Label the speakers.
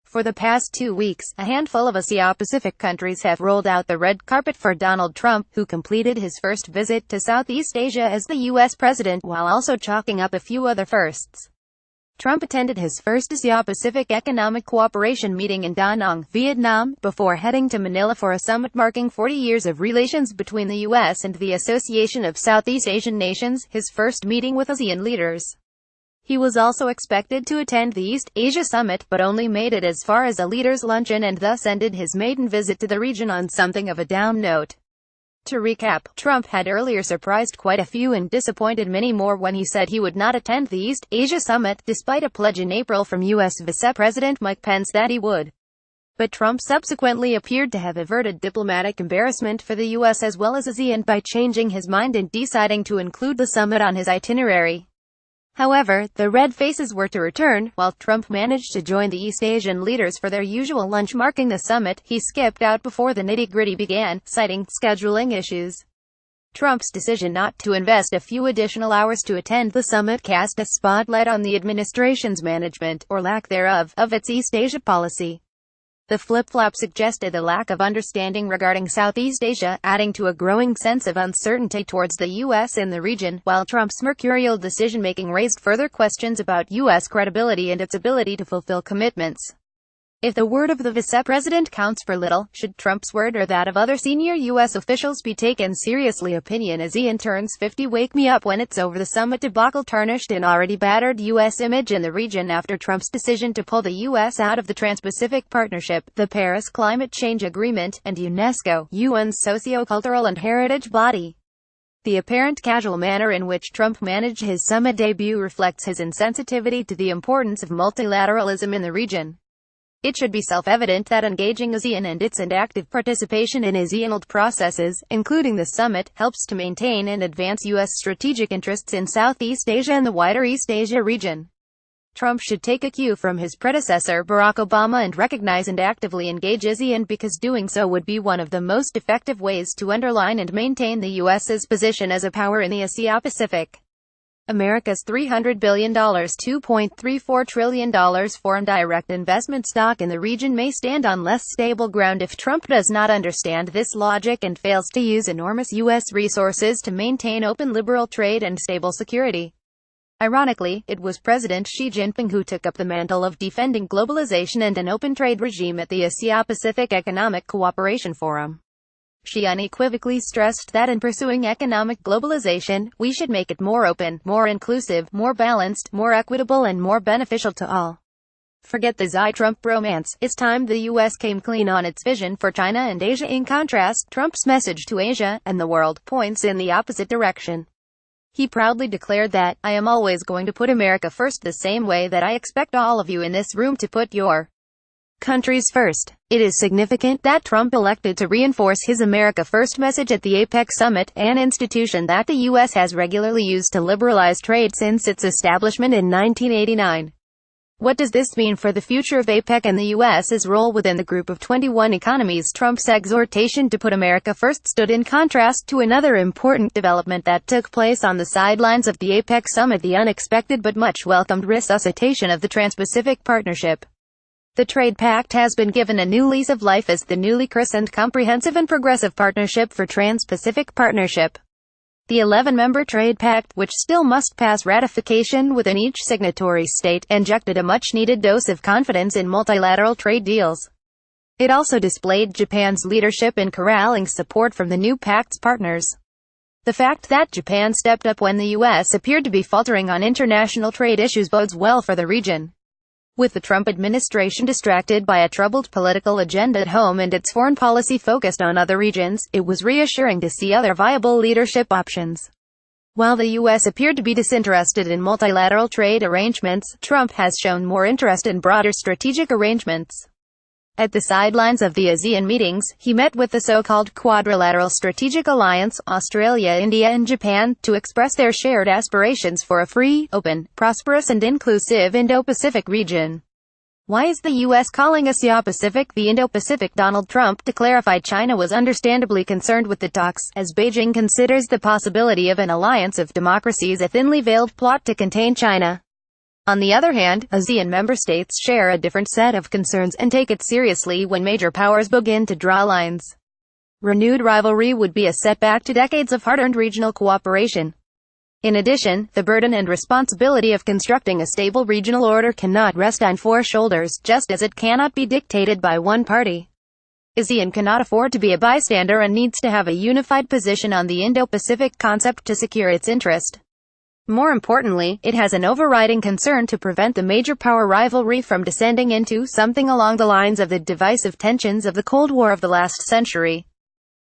Speaker 1: For the past 2 weeks, a handful of Asia-Pacific countries have rolled out the red carpet for Donald Trump, who completed his first visit to Southeast Asia as the U.S. president, while also chalking up a few other firsts. Trump attended his first Asia-Pacific Economic Cooperation meeting in Da Nang, Vietnam, before heading to Manila for a summit marking 40 years of relations between the U.S. and the Association of Southeast Asian Nations, his first meeting with ASEAN leaders. He was also expected to attend the East Asia Summit, but only made it as far as a leaders' luncheon and thus ended his maiden visit to the region on something of a down note. To recap, Trump had earlier surprised quite a few and disappointed many more when he said he would not attend the East Asia Summit, despite a pledge in April from U.S. Vice President Mike Pence that he would. But Trump subsequently appeared to have averted diplomatic embarrassment for the U.S. as well as ASEAN by changing his mind and deciding to include the summit on his itinerary. However, the red faces were to return. While Trump managed to join the East Asian leaders for their usual lunch marking the summit, he skipped out before the nitty-gritty began, citing scheduling issues. Trump's decision not to invest a few additional hours to attend the summit cast a spotlight on the administration's management, or lack thereof, of its East Asia policy. The flip-flop suggested a lack of understanding regarding Southeast Asia, adding to a growing sense of uncertainty towards the U.S. in the region, while Trump's mercurial decision-making raised further questions about U.S. credibility and its ability to fulfill commitments. If the word of the vice-president counts for little, should Trump's word or that of other senior U.S. officials be taken seriously? Opinion ASEAN turns 50. Wake me up when it's over. The summit debacle tarnished an already battered U.S. image in the region after Trump's decision to pull the U.S. out of the Trans-Pacific Partnership, the Paris Climate Change Agreement, and UNESCO, UN's socio-cultural and heritage body. The apparent casual manner in which Trump managed his summit debut reflects his insensitivity to the importance of multilateralism in the region. It should be self-evident that engaging ASEAN and active participation in ASEAN processes, including the summit, helps to maintain and advance U.S. strategic interests in Southeast Asia and the wider East Asia region. Trump should take a cue from his predecessor Barack Obama and recognize and actively engage ASEAN, because doing so would be one of the most effective ways to underline and maintain the U.S.'s position as a power in the Asia-Pacific. America's $300 billion $2.34 trillion foreign direct investment stock in the region may stand on less stable ground if Trump does not understand this logic and fails to use enormous U.S. resources to maintain open liberal trade and stable security. Ironically, it was President Xi Jinping who took up the mantle of defending globalization and an open trade regime at the Asia-Pacific Economic Cooperation Forum. Xi unequivocally stressed that in pursuing economic globalization, we should make it more open, more inclusive, more balanced, more equitable and more beneficial to all. Forget the Xi-Trump romance. It's time the U.S. came clean on its vision for China and Asia. In contrast, Trump's message to Asia and the world points in the opposite direction. He proudly declared that, "I am always going to put America first, the same way that I expect all of you in this room to put your countries first." It is significant that Trump elected to reinforce his America First message at the APEC summit, an institution that the U.S. has regularly used to liberalize trade since its establishment in 1989. What does this mean for the future of APEC and the U.S.'s role within the group of 21 economies? Trump's exhortation to put America first stood in contrast to another important development that took place on the sidelines of the APEC summit: the unexpected but much welcomed resuscitation of the Trans-Pacific Partnership. The trade pact has been given a new lease of life as the newly christened Comprehensive and Progressive Partnership for Trans-Pacific Partnership. The 11-member trade pact, which still must pass ratification within each signatory state, injected a much-needed dose of confidence in multilateral trade deals. It also displayed Japan's leadership in corralling support from the new pact's partners. The fact that Japan stepped up when the U.S. appeared to be faltering on international trade issues bodes well for the region. With the Trump administration distracted by a troubled political agenda at home and its foreign policy focused on other regions, it was reassuring to see other viable leadership options. While the U.S. appeared to be disinterested in multilateral trade arrangements, Trump has shown more interest in broader strategic arrangements. At the sidelines of the ASEAN meetings, he met with the so-called Quadrilateral Strategic Alliance, Australia, India and Japan, to express their shared aspirations for a free, open, prosperous and inclusive Indo-Pacific region. Why is the U.S. calling Asia-Pacific the Indo-Pacific? Donald Trump, to clarify, China was understandably concerned with the talks, as Beijing considers the possibility of an alliance of democracies a thinly veiled plot to contain China. On the other hand, ASEAN member states share a different set of concerns and take it seriously when major powers begin to draw lines. Renewed rivalry would be a setback to decades of hard-earned regional cooperation. In addition, the burden and responsibility of constructing a stable regional order cannot rest on four shoulders, just as it cannot be dictated by one party. ASEAN cannot afford to be a bystander and needs to have a unified position on the Indo-Pacific concept to secure its interest. More importantly, it has an overriding concern to prevent the major power rivalry from descending into something along the lines of the divisive tensions of the Cold War of the last century.